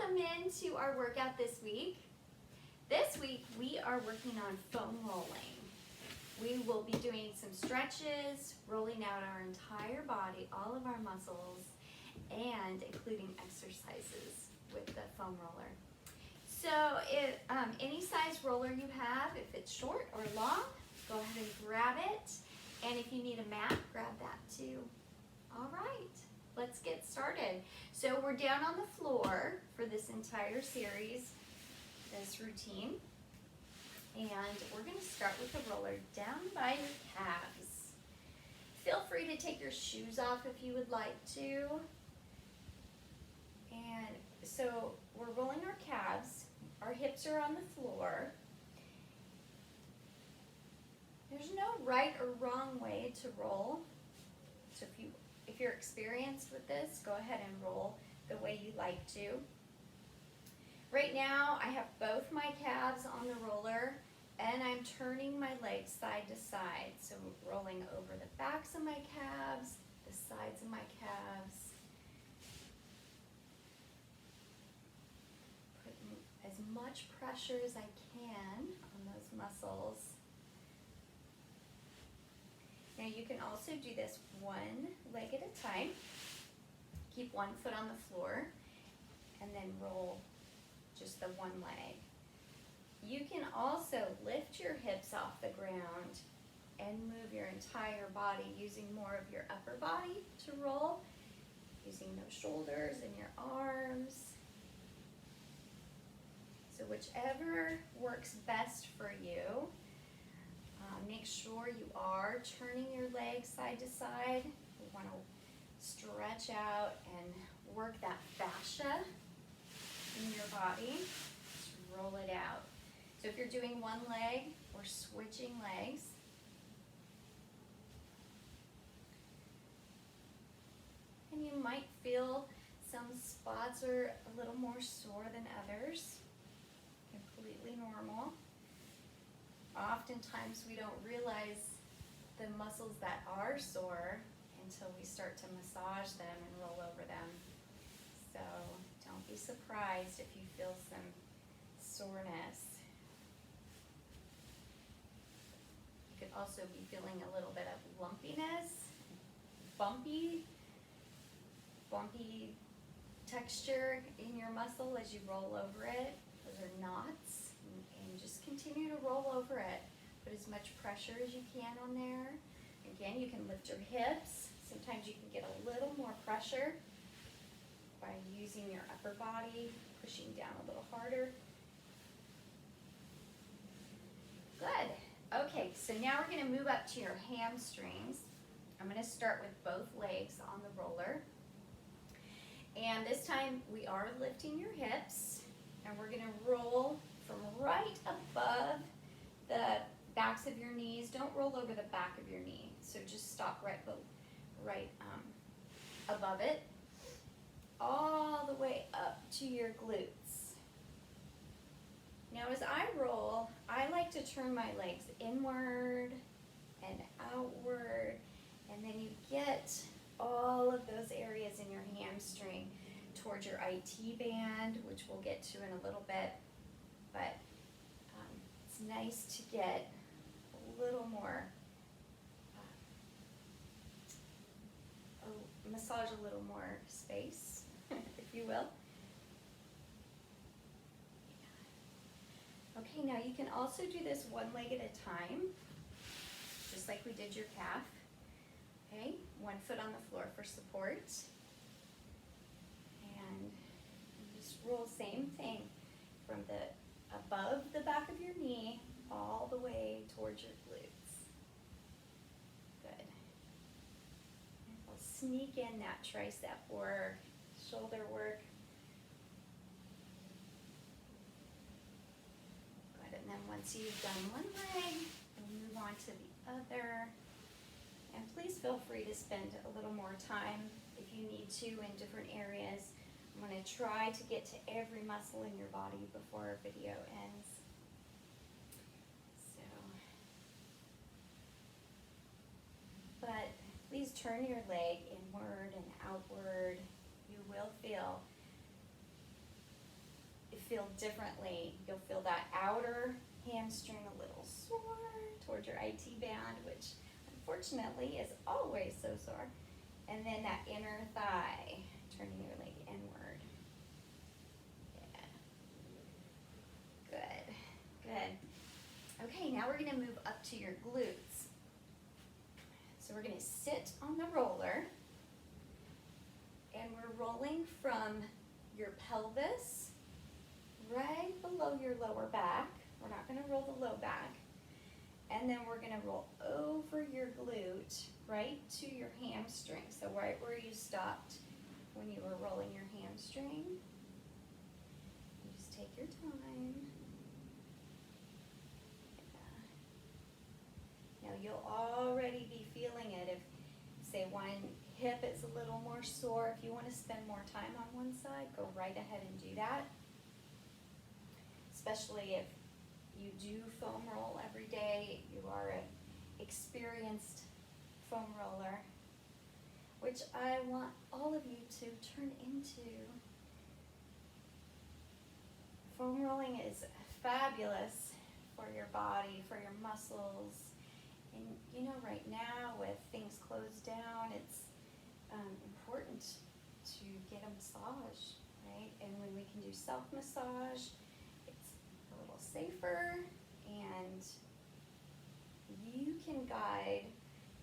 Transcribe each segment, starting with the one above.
welcome into our workout this week. This week we are working on foam rolling. We will be doing some stretches, rolling out our entire body, all of our muscles, and including exercises with the foam roller. So any size roller you have, if it's short or long, go ahead and grab it. And if you need a mat, grab that too. All right, let's get started. So we're down on the floor for this entire series, this routine. And we're gonna start with the roller down by your calves. Feel free to take your shoes off if you would like to. And so we're rolling our calves. Our hips are on the floor. There's no right or wrong way to roll. So if you're experienced with this, go ahead and roll the way you like to. Right now, I have both my calves on the roller and I'm turning my legs side to side. So rolling over the backs of my calves, the sides of my calves. Putting as much pressure as I can on those muscles. Now you can also do this one leg at a time. Keep one foot on the floor and then roll just the one leg. You can also lift your hips off the ground and move your entire body using more of your upper body to roll, using those shoulders and your arms. So whichever works best for you. Make sure you are turning your legs side to side. We want to stretch out and work that fascia in your body. Just roll it out. So if you're doing one leg, we're switching legs. And you might feel some spots are a little more sore than others. Completely normal. Oftentimes we don't realize the muscles that are sore until we start to massage them and roll over them. So don't be surprised if you feel some soreness. You could also be feeling a little bit of lumpiness, bumpy texture in your muscle as you roll over it. Those are knots. And just continue to roll over it. Put as much pressure as you can on there. Again, you can lift your hips. Sometimes you can get a little more pressure by using your upper body, pushing down a little harder. Good. Okay, so now we're going to move up to your hamstrings. I'm going to start with both legs on the roller. And this time we are lifting your hips. And we're going to roll from right above the backs of your knees. Don't roll over the back of your knee. So just stop right above it. All the way up to your glutes. Now as I roll, I like to turn my legs inward and outward. And then you get all of those areas in your hamstring towards your IT band, which we'll get to in a little bit. But it's nice to get a little more, massage a little more space, if you will. Okay, now you can also do this one leg at a time, just like we did your calf. Okay, one foot on the floor for support. And just roll same thing from the above the back of your knee all the way towards your glutes. Good. And we'll sneak in that tricep work, shoulder work. Good. And then once you've done one leg, we'll move on to the other. And please feel free to spend a little more time if you need to in different areas. I'm going to try to get to every muscle in your body before our video ends. So, but please turn your leg inward and outward. You will feel differently. You'll feel that outer hamstring a little sore towards your IT band, which unfortunately is always so sore. And then that inner thigh, turning your leg inward. Yeah. Good, good. Okay, now we're gonna move up to your glutes. So we're gonna sit on the roller, and we're rolling from your pelvis right below your lower back. We're not gonna roll the low back. And then we're gonna roll over your glute right to your hamstring. So right where you stopped when you were rolling your hamstring. You just take your time. Yeah. Now you'll already be feeling it if, say, one hip is a little more sore. If you want to spend more time on one side, go right ahead and do that. Especially if you do foam roll every day, you are an experienced foam roller, which I want all of you to turn into. Foam rolling is fabulous for your body, for your muscles. And you know, right now with things closed down, it's important to get a massage, right? And when we can do self-massage, it's a little safer, and you can guide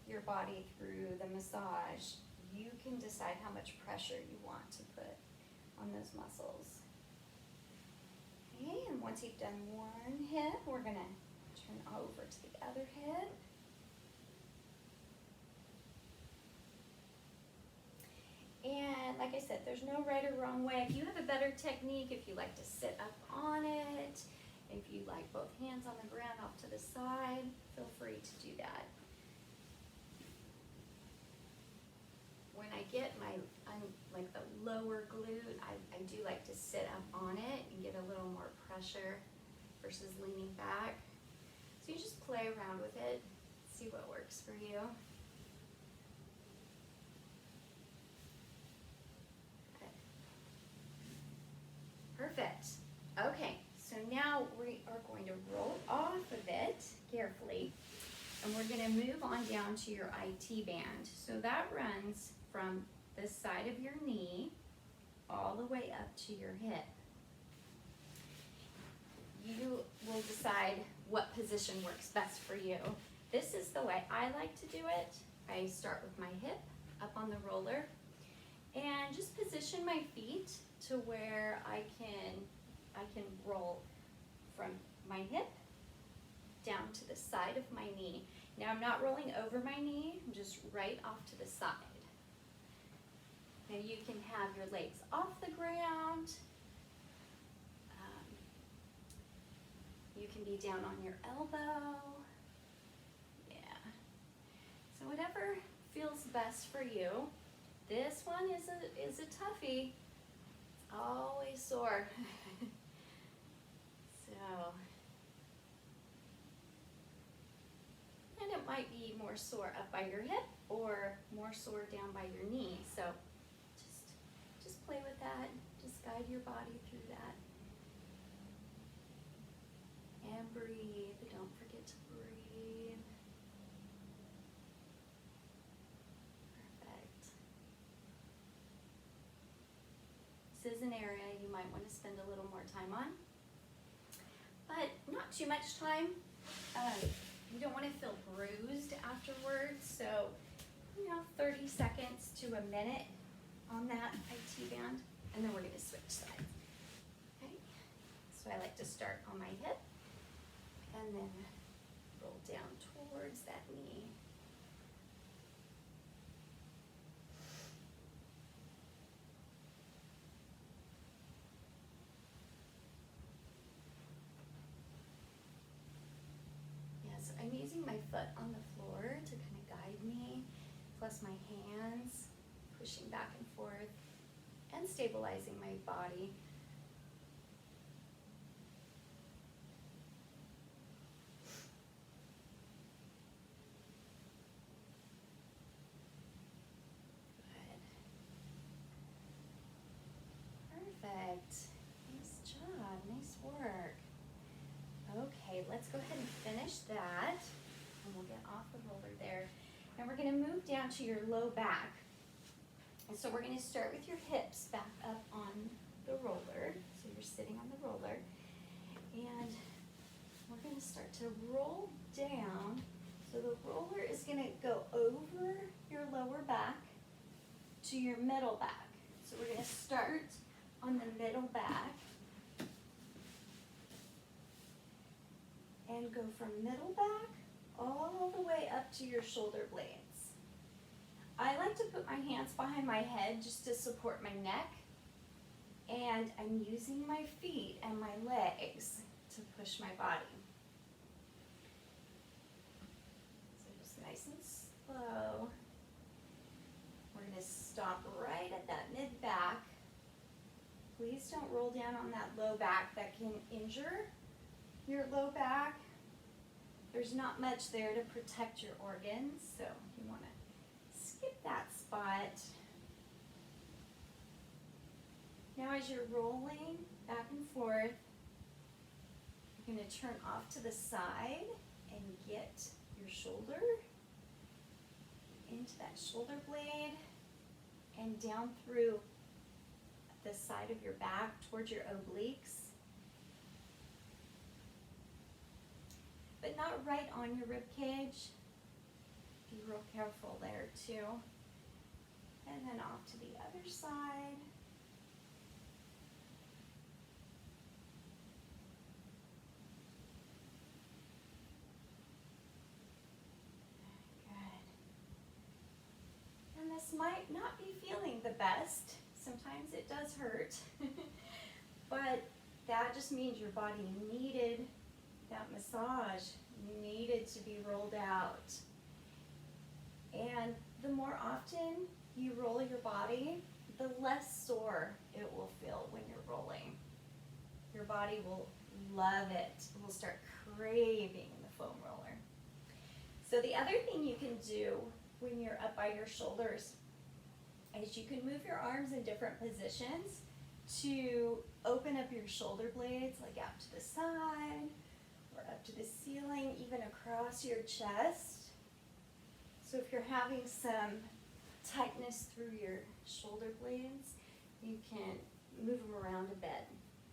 your body through the massage. You can decide how much pressure you want to put on those muscles. Okay, and once you've done one hip, we're gonna turn over to the other hip. And like I said, there's no right or wrong way. If you have a better technique, if you like to sit up on it, if you like both hands on the ground off to the side, feel free to do that. When I get like the lower glute, I do like to sit up on it and get a little more pressure versus leaning back. So you just play around with it, see what works for you. Perfect. Okay, so now we are going to roll off of it carefully, and we're going to move on down to your IT band. So that runs from the side of your knee all the way up to your hip. You will decide what position works best for you. This is the way I like to do it. I start with my hip up on the roller and just position my feet to where I can roll from my hip down to the side of my knee. Now I'm not rolling over my knee, I'm just right off to the side. Now you can have your legs off the ground. You can be down on your elbow. Yeah. So whatever feels best for you. This one is a toughie. It's always sore. So, and it might be more sore up by your hip or more sore down by your knee. So just play with that. Just guide your body through that. And breathe. Don't forget to breathe. Perfect. This is an area you might want to spend a little more time on, but not too much time. You don't want to feel bruised afterwards, so 30 seconds to a minute on that IT band, and then we're going to switch sides. Okay, so I like to start on my hip and then roll down towards that knee. Yes, I'm using my foot on the floor to kind of guide me, plus my hands pushing back and forth and stabilizing my body. Good. Perfect. Nice job. nice work. Okay, let's go ahead and finish that. And we'll get off the roller there. Now we're going to move down to your low back. And so we're going to start with your hips back up on the roller. So you're sitting on the roller. And we're going to start to roll down. So the roller is going to go over your lower back to your middle back. So we're going to start on the middle back and go from middle back all the way up to your shoulder blades. I like to put my hands behind my head just to support my neck, and I'm using my feet and my legs to push my body. So just nice and slow. We're going to stop right at that mid back. Please don't roll down on that low back. That can injure your low back. There's not much there to protect your organs, so you want to skip that spot. Now as you're rolling back and forth, you're going to turn off to the side and get your shoulder into that shoulder blade and down through the side of your back towards your obliques. But not right on your rib cage. Be real careful there too. And then off to the other side. Good. And this might not be feeling the best. Sometimes it does hurt. But that just means your body needed that massage, needed to be rolled out. And the more often you roll your body, the less sore it will feel when you're rolling. Your body will love it. It will start craving the foam roller. So the other thing you can do when you're up by your shoulders is you can move your arms in different positions to open up your shoulder blades, like out to the side, or up to the ceiling, even across your chest. So if you're having some tightness through your shoulder blades, you can move them around a bit.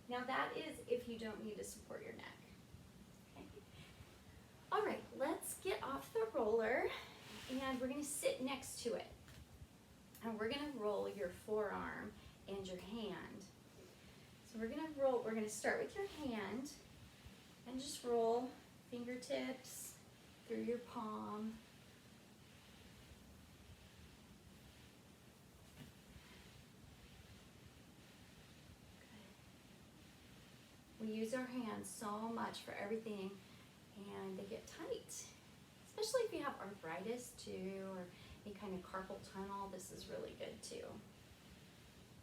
Now that is if you don't need to support your neck. Okay. All right, let's get off the roller and we're going to sit next to it. And we're going to roll your forearm and your hand. So we're going to start with your hand. And just roll fingertips through your palm. We use our hands so much for everything, and they get tight. Especially if you have arthritis too, or any kind of carpal tunnel, this is really good too.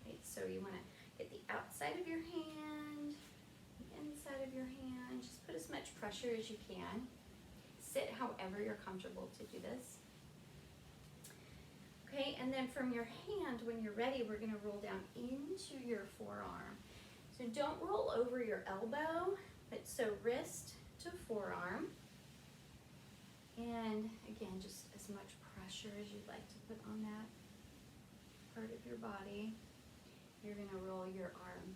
Right, so you want to get the outside of your hand, inside of your hand. Just put as much pressure as you can. Sit however you're comfortable to do this. Okay, and then from your hand, when you're ready, we're going to roll down into your forearm. So don't roll over your elbow, but so wrist to forearm. And again, just as much pressure as you'd like to put on that part of your body. You're going to roll your arm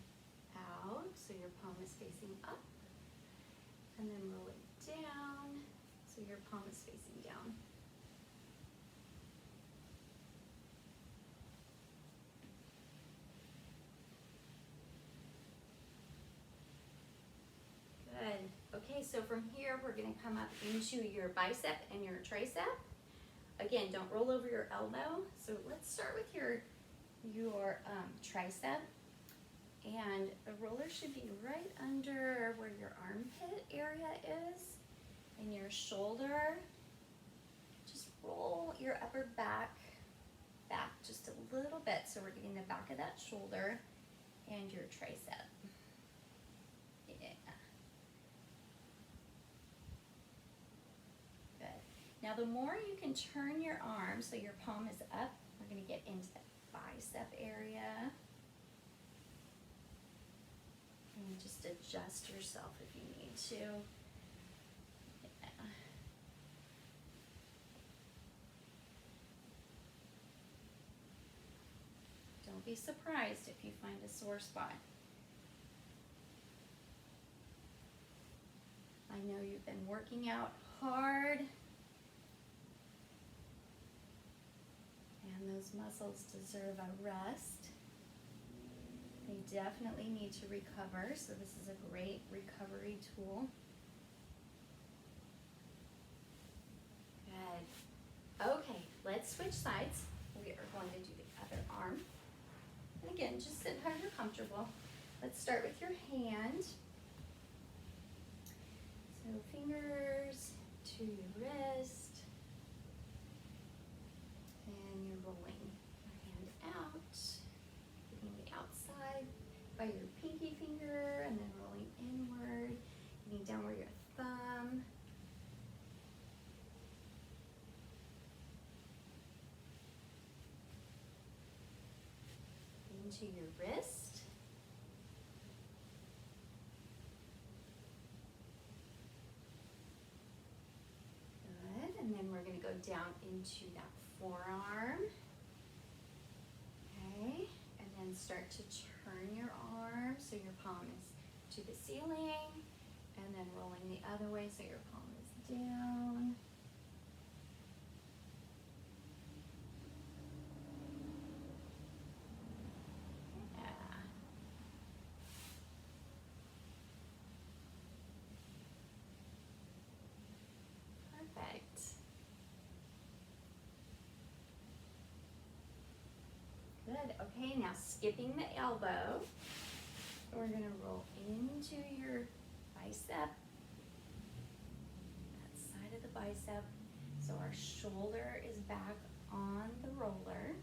out, so your palm is facing up, and then roll it down, so your palm is facing down. Good. Okay, so from here, we're going to come up into your bicep and your tricep. Again, don't roll over your elbow. So let's start with your tricep. And the roller should be right under where your armpit area is and your shoulder. Just roll your upper back just a little bit, so we're getting the back of that shoulder and your tricep. Yeah. Good. Now the more you can turn your arm so your palm is up, we're going to get into that bicep area. And just adjust adjust yourself if you need to. Yeah. Don't be surprised if you find a sore spot. I know you've been working out hard, and those muscles deserve a rest. They definitely need to recover, so this is a great recovery tool. Good. Okay, let's switch sides. We are going to do the other arm. And again, just sit how you're comfortable. Let's start with your hand. So fingers to your wrist, and you're rolling your hand out, getting the outside by your pinky finger, and then rolling inward, getting down where your thumb. Into your wrist. And then we're going to go down into that forearm. Okay, and then start to turn your arm so your palm is to the ceiling, and then rolling the other way so your palm is down. Yeah. Perfect. Good. Okay, now skipping the elbow, we're going to roll into your bicep, that side of the bicep, so our shoulder is back on the roller.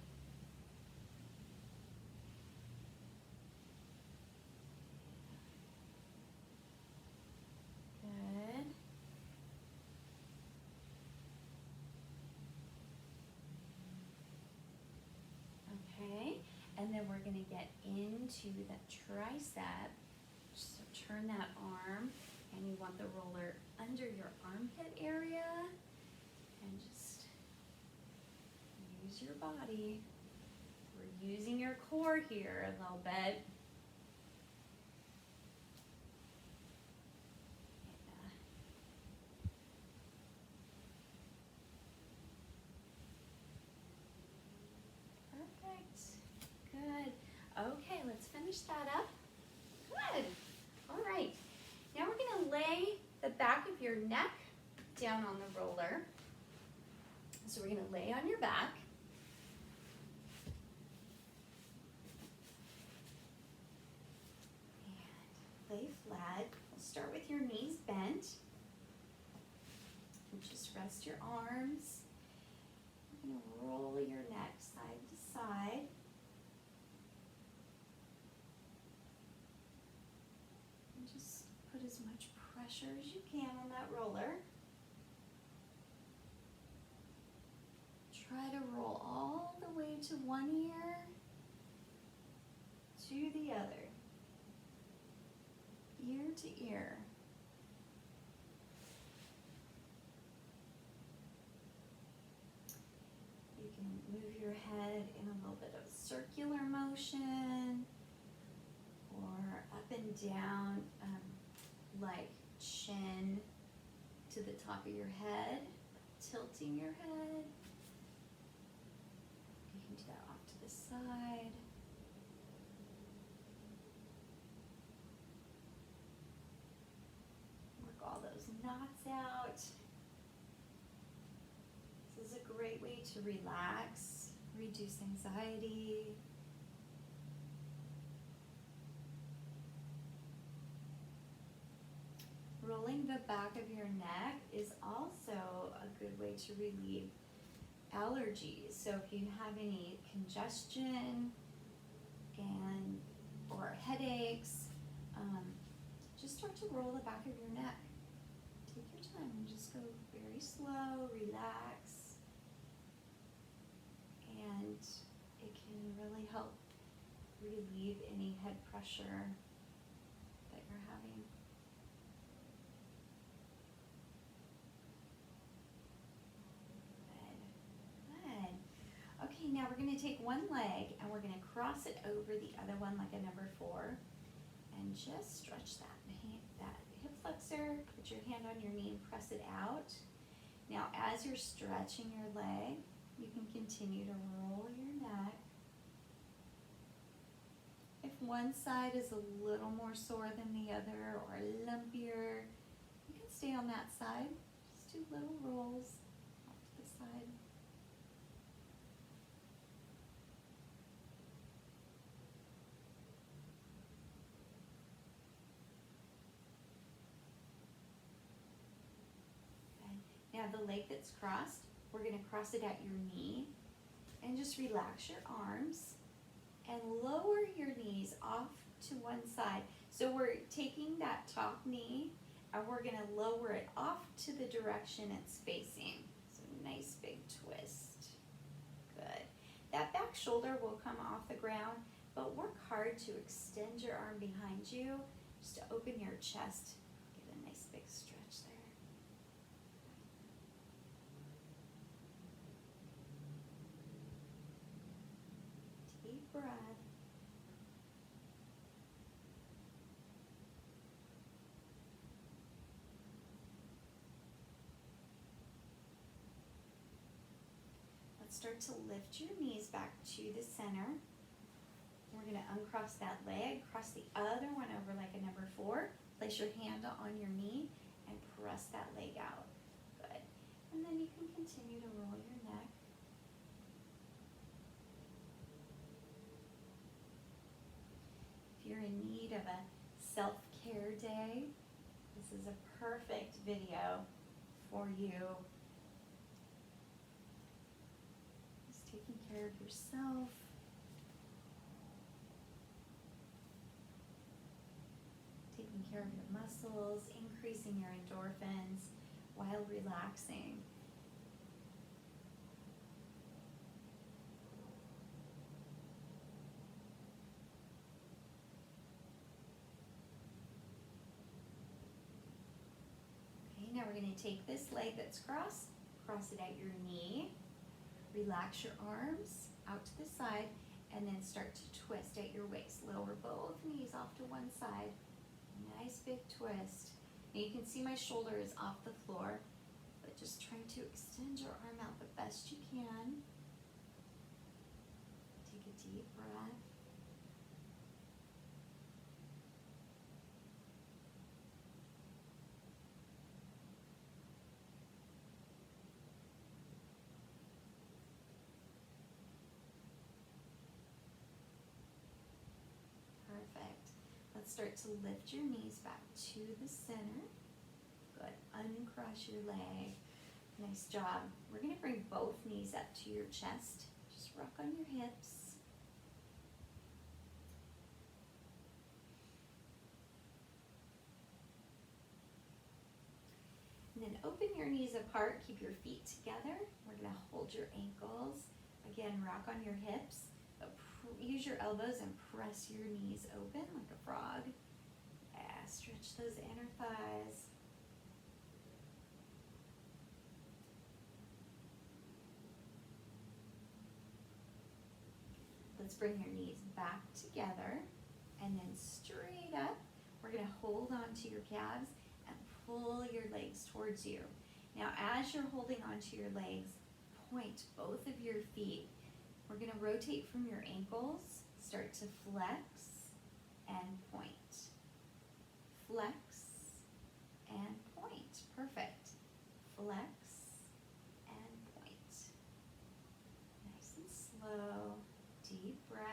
Good. Okay, and then we're going to get into the tricep. So turn that arm, and you want the roller under your armpit area, and just use your body. We're using your core here a little bit. Good. Okay, let's finish that up. Good. All right. Now we're going to lay the back of your neck down on the roller. So we're going to lay on your back. And lay flat. We'll start with your knees bent. And just rest your arms. You're going to roll your neck side to side. And just put as much pressure as you can on that roller. Try to roll all the way to one ear, to the other, ear to ear. You can move your head in a little bit of circular motion, or up and down, like chin to the top of your head, tilting your head. You can do that off to the side. Work all those knots out. This is a great way to relax, reduce anxiety. Rolling the back of your neck is also a good way to relieve allergies. So if you have any congestion or headaches, just start to roll the back of your neck. Take your time and just go very slow, relax, and it can really help relieve any head pressure that you're having. Good. Okay, now we're going to take one leg and we're going to cross it over the other one like a number 4 and just stretch that hip flexor. Put your hand on your knee and press it out. Now as you're stretching your leg, you can continue to roll your neck. If one side is a little more sore than the other or lumpier, you can stay on that side. Just do little rolls off to the side. Okay. Now the leg that's crossed, we're going to cross it at your knee and just relax your arms and lower your knees off to one side. So we're taking that top knee and we're going to lower it off to the direction it's facing. So nice big twist. Good. That back shoulder will come off the ground, but work hard to extend your arm behind you just to open your chest. Get a nice big stretch there. Deep breath. Let's start to lift your knees back to the center. We're going to uncross that leg, cross the other one over like a number 4. Place your hand on your knee and press that leg out. Good. And then you can continue to roll your neck. If you're in need of a self-care day, this is a perfect video for you. Just taking care of yourself. Taking care of your muscles, increasing your endorphins while relaxing. Now we're going to take this leg that's crossed, cross it at your knee, relax your arms out to the side, and then start to twist at your waist. Lower both knees off to one side. Nice big twist. Now you can see my shoulder is off the floor, but just try to extend your arm out the best you can. Take a deep breath. Perfect. Let's start to lift your knees back to the center. Good. Uncross your leg. Nice job. We're going to bring both knees up to your chest. Just rock on your hips. And then open your knees apart. Keep your feet together. We're going to hold your ankles. Again, rock on your hips. Use your elbows and press your knees open like a frog. Stretch those inner thighs. Let's bring your knees back together and then straight up. We're going to hold on to your calves and pull your legs towards you. Now as you're holding onto your legs, point both of your feet. We're going to rotate from your ankles, start to flex and point. Flex and point. Perfect. Flex and point. Nice and slow. Deep breath.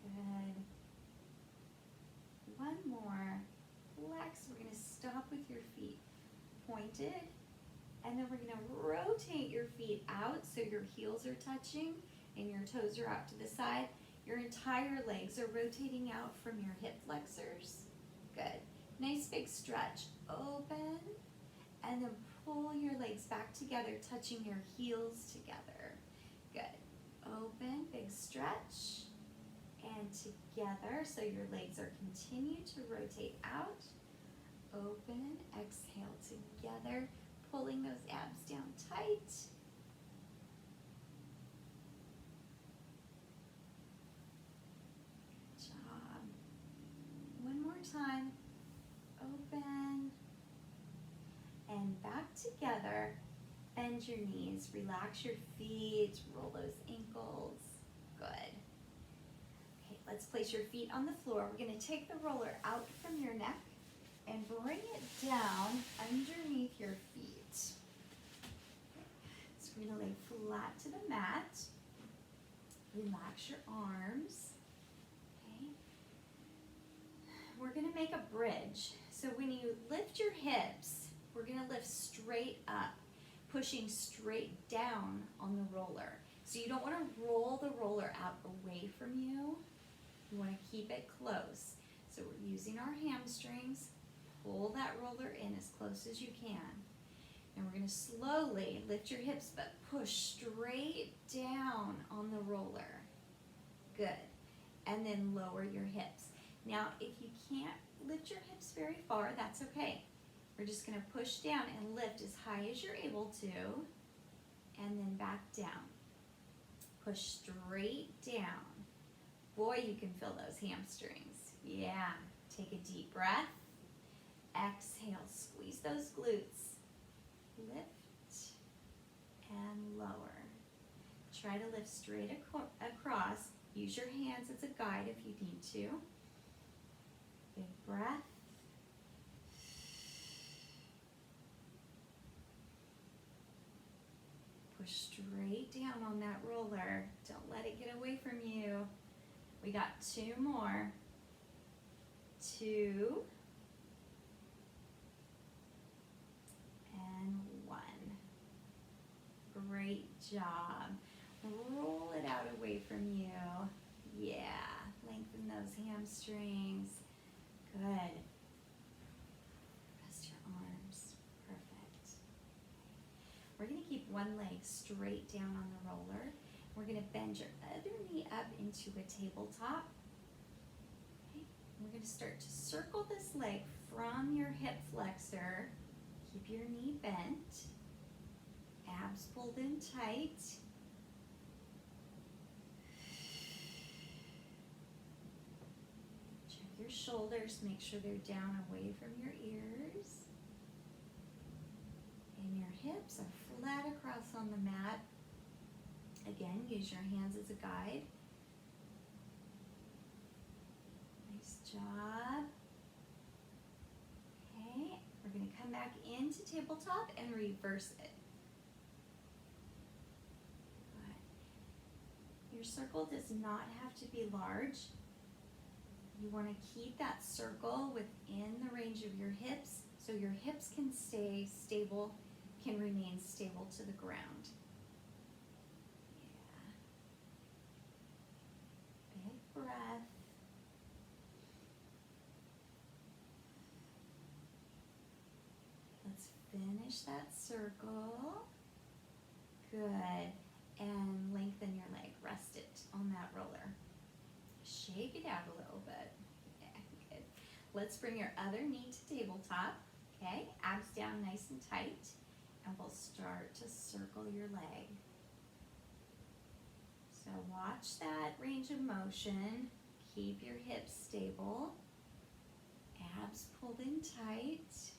Good. One more. Flex. We're going to stop with your feet pointed, and then we're going to rotate your feet out so your heels are touching and your toes are out to the side. Your entire legs are rotating out from your hip flexors. Good. Nice big stretch. Open, and then pull your legs back together, touching your heels together. Good. Open, big stretch, and together, so your legs are continue to rotate out. Open, exhale together, pulling those abs down tight. Good job. One more time. Open, and back together. Bend your knees, relax your feet, roll those ankles. Good. Okay, let's place your feet on the floor. We're going to take the roller out from your neck and bring it down underneath your feet. So we're going to lay flat to the mat. Relax your arms. Okay. We're going to make a bridge. So when you lift your hips, we're going to lift straight up, pushing straight down on the roller. So you don't want to roll the roller out away from you. You want to keep it close. So we're using our hamstrings. Pull that roller in as close as you can. And we're going to slowly lift your hips, but push straight down on the roller. Good. And then lower your hips. Now, if you can't lift your hips very far, that's okay. We're just going to push down and lift as high as you're able to, and then back down. Push straight down. Boy, you can feel those hamstrings. Yeah. Take a deep breath. Exhale, squeeze those glutes. Lift and lower. Try to lift straight across. Use your hands as a guide if you need to. Big breath. Push straight down on that roller. Don't let it get away from you. We got 2 more. 2. And 1. Great job. Roll it out away from you. Yeah. Lengthen those hamstrings. Good. Rest your arms. Perfect. We're going to keep one leg straight down on the roller. We're going to bend your other knee up into a tabletop. Okay. We're going to start to circle this leg from your hip flexor. Keep your knee bent. Abs pulled in tight. Check your shoulders. Make sure they're down away from your ears. And your hips are flat across on the mat. Again, use your hands as a guide. Nice job. Okay, we're going to come back into tabletop and reverse it. Good. Your circle does not have to be large. You want to keep that circle within the range of your hips so your hips can stay stable, can remain stable to the ground. Yeah. Big breath. Let's finish that circle. Good. And lengthen your leg. Rest it on that roller. Shake it out a little bit. Yeah, good. Let's bring your other knee to tabletop. Okay, abs down nice and tight. And we'll start to circle your leg. So watch that range of motion. Keep your hips stable. Abs pulled in tight.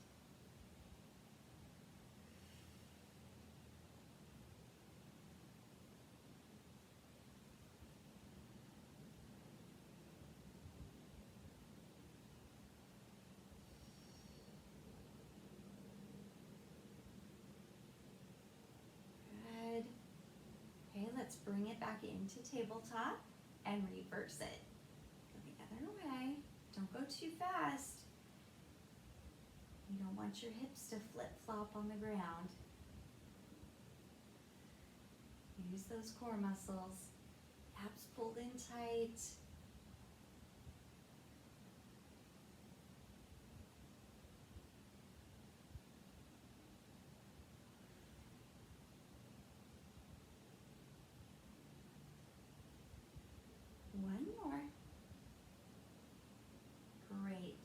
Let's bring it back into tabletop and reverse it. Go the other way. Don't go too fast. You don't want your hips to flip-flop on the ground. Use those core muscles. Abs pulled in tight.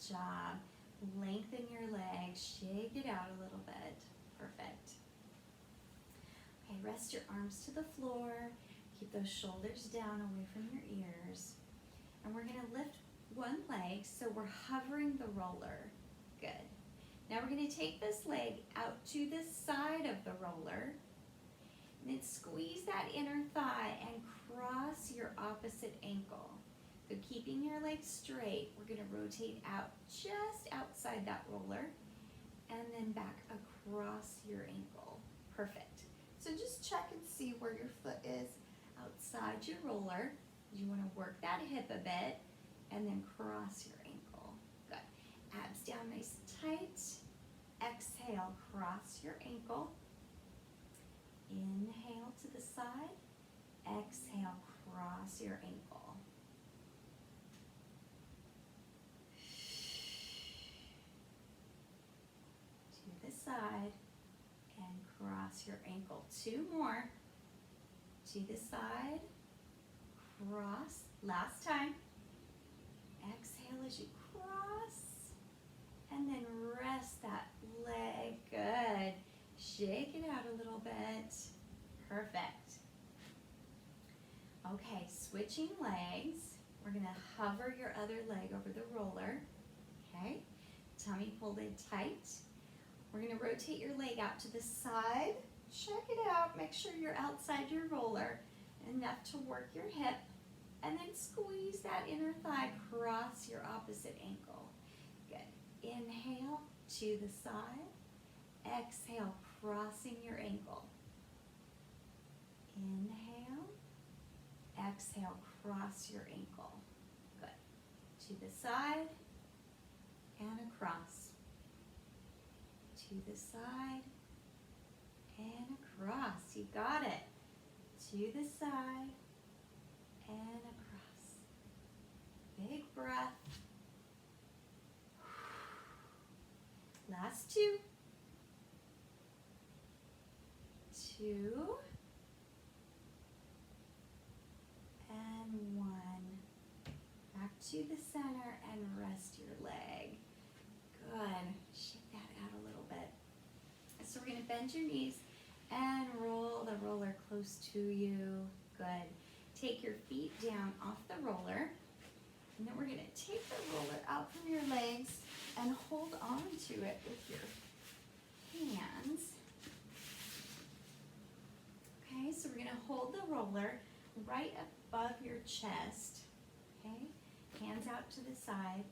job. Lengthen your legs, shake it out a little bit. Perfect. Okay, rest your arms to the floor. Keep those shoulders down away from your ears. And we're gonna lift one leg, so we're hovering the roller. Good. Now we're gonna take this leg out to the side of the roller, and then squeeze that inner thigh and cross your opposite ankle. So keeping your legs straight, we're gonna rotate out just outside that roller, and then back across your ankle. Perfect. So just check and see where your foot is outside your roller. You wanna work that hip a bit, and then cross your ankle. Good. Abs down nice and tight. Exhale, cross your ankle. Inhale to the side. Exhale, cross your ankle. To the side and cross your ankle. Two more. To the side, cross. Last time. Exhale as you cross, and then rest that leg. Good. Shake it out a little bit. Perfect. Okay, switching legs. We're gonna hover your other leg over the roller. Okay, tummy pulled in tight. We're gonna rotate your leg out to the side. Check it out. Make sure you're outside your roller, enough to work your hip. And then squeeze that inner thigh, cross your opposite ankle. Good. Inhale to the side. Exhale, crossing your ankle. Inhale. Exhale, cross your ankle. Good. To the side and across. To the side and across. You got it. To the side and across. Big breath. Last two. Two. And one. Back to the center and rest your leg. Good. Shake that out a little bit. So we're going to bend your knees and roll the roller close to you. Good. Take your feet down off the roller, and then we're going to take the roller out from your legs and hold on to it with your hands. Okay, so we're going to hold the roller right above your chest. Okay, hands out to the side.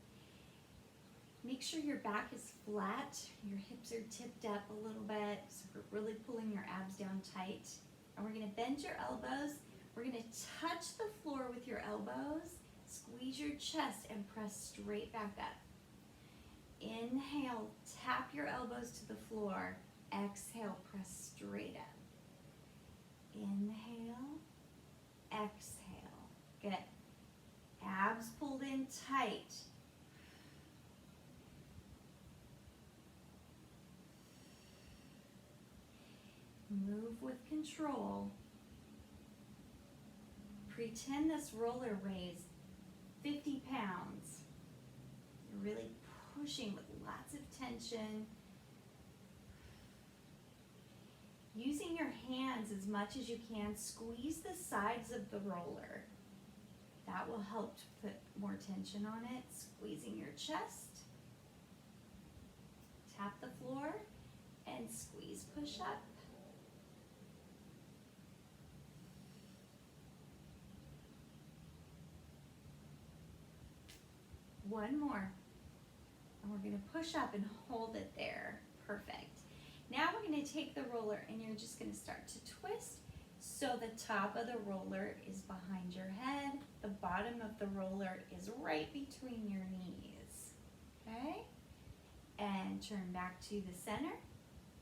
Make sure your back is flat, your hips are tipped up a little bit, so we're really pulling your abs down tight. And we're going to bend your elbows. We're going to touch the floor with your elbows, squeeze your chest, and press straight back up. Inhale, tap your elbows to the floor. Exhale, press straight up. Inhale, exhale. Good. Abs pulled in tight. Move with control. Pretend this roller weighs 50 pounds. You're really pushing with lots of tension. Using your hands as much as you can, squeeze the sides of the roller. That will help to put more tension on it. Squeezing your chest. Tap the floor and squeeze, push up. One more. And we're going to push up and hold it there. Perfect. Now we're going to take the roller and you're just going to start to twist so the top of the roller is behind your head. The bottom of the roller is right between your knees. Okay? And turn back to the center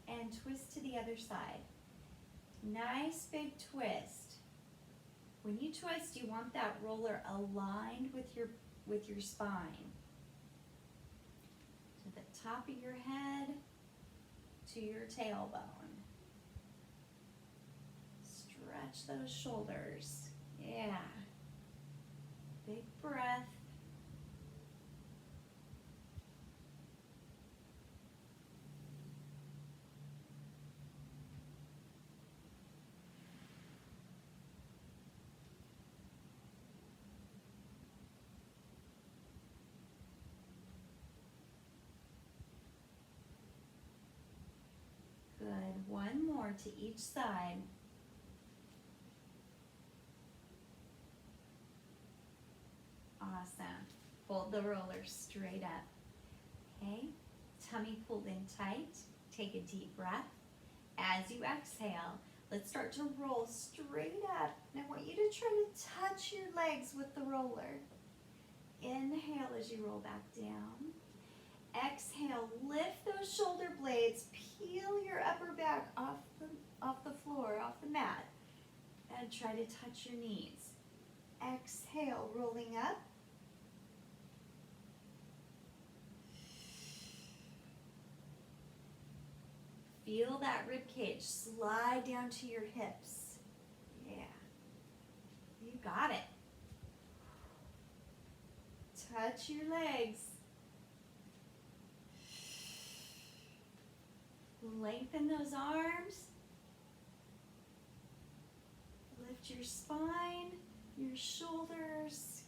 and twist to the other side. Nice big twist. When you twist, you want that roller aligned with your spine. To the top of your head, to your tailbone. Stretch those shoulders. Yeah. Big breath. more to each side. Awesome. Hold the roller straight up. Okay, tummy pulled in tight. Take a deep breath. As you exhale, let's start to roll straight up. And I want you to try to touch your legs with the roller. Inhale as you roll back down. Exhale, lift those shoulder blades. Peel your upper back off the floor, off the mat. And try to touch your knees. Exhale, rolling up. Feel that rib cage slide down to your hips. Yeah, you got it. Touch your legs. Lengthen those arms. Lift your spine, your shoulders.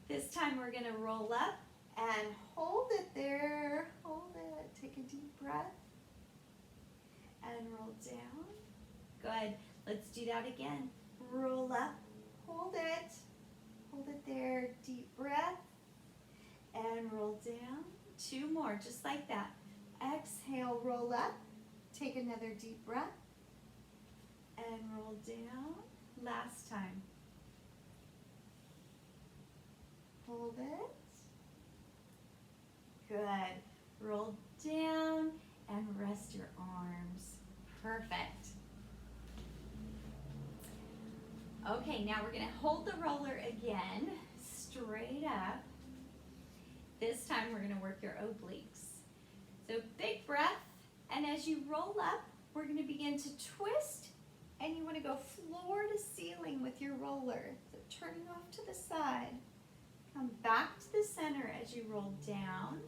This time we're going to roll up and hold it there. Hold it. Take a deep breath. And roll down. Good. Let's do that again. Roll up. Hold it. Hold it there. Deep breath. And roll down. 2 more, just like that. Exhale, roll up. Take another deep breath. And roll down. Last time. Hold it. Good. Roll down and rest your arms. Perfect. Okay, now we're going to hold the roller again, straight up. This time we're going to work your obliques. So big breath, and as you roll up, we're going to begin to twist, and you want to go floor to ceiling with your roller. So turning off to the side. Come back to the center as you roll down.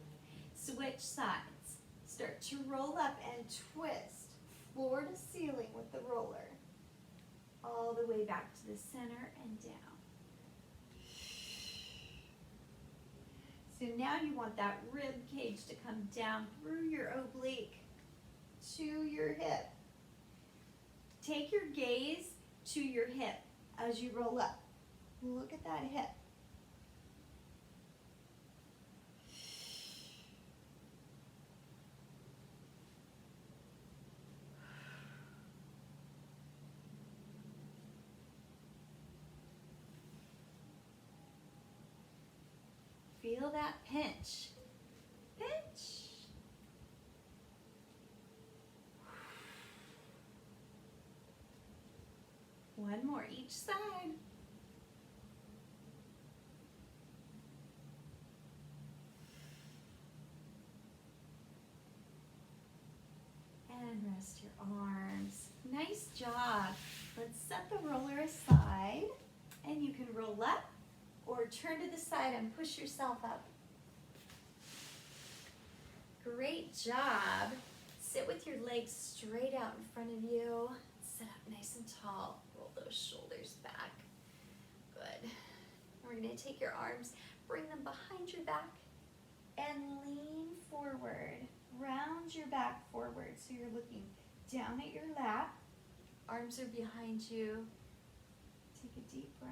Switch sides. Start to roll up and twist, floor to ceiling with the roller. All the way back to the center and down. So now you want that rib cage to come down through your oblique to your hip. Take your gaze to your hip as you roll up. Look at that hip. Feel that pinch. Pinch. One more each side. And rest your arms. Nice job. Let's set the roller aside, and you can roll up or turn to the side and push yourself up. Great job. Sit with your legs straight out in front of you. Sit up nice and tall. Roll those shoulders back. Good. We're going to take your arms, bring them behind your back, and lean forward. Round your back forward so you're looking down at your lap. Arms are behind you. Take a deep breath.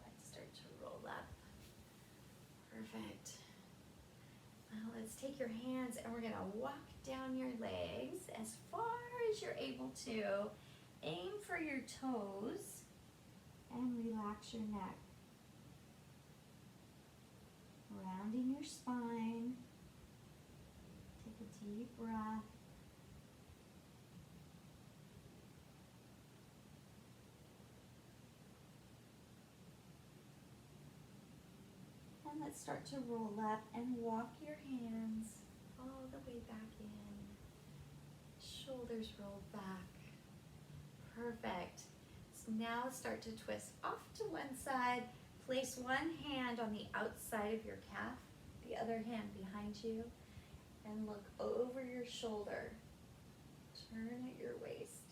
Let's start to roll up. Perfect. Now let's take your hands and we're going to walk down your legs as far as you're able to. Aim for your toes and relax your neck. Rounding your spine. Take a deep breath. And let's start to roll up and walk your hands all the way back in. Shoulders roll back. Perfect. So now start to twist off to one side. Place one hand on the outside of your calf, the other hand behind you, and look over your shoulder. Turn at your waist.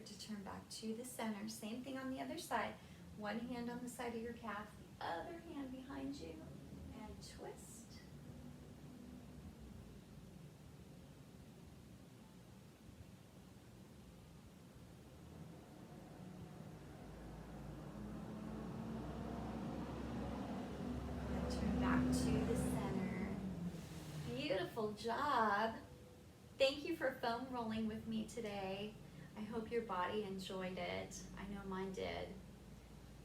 start to turn back to the center. Same thing on the other side. One hand on the side of your calf, the other hand behind you, and twist. And turn back to the center. Beautiful job. Thank you for foam rolling with me today. I hope your body enjoyed it. I know mine did.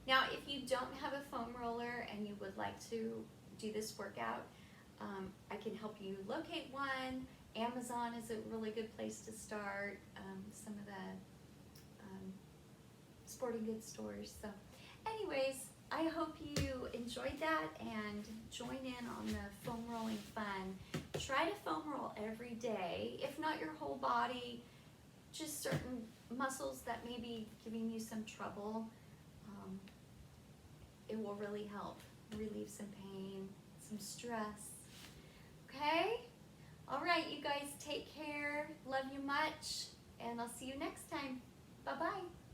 Now, if you don't have a foam roller and you would like to do this workout, I can help you locate one. Amazon is a really good place to start. Some of the sporting goods stores. So anyways, I hope you enjoyed that and join in on the foam rolling fun. Try to foam roll every day, if not your whole body, just certain muscles that may be giving you some trouble. It will really help relieve some pain, some stress. Okay? All right, you guys take care. Love you much, and I'll see you next time. Bye-bye.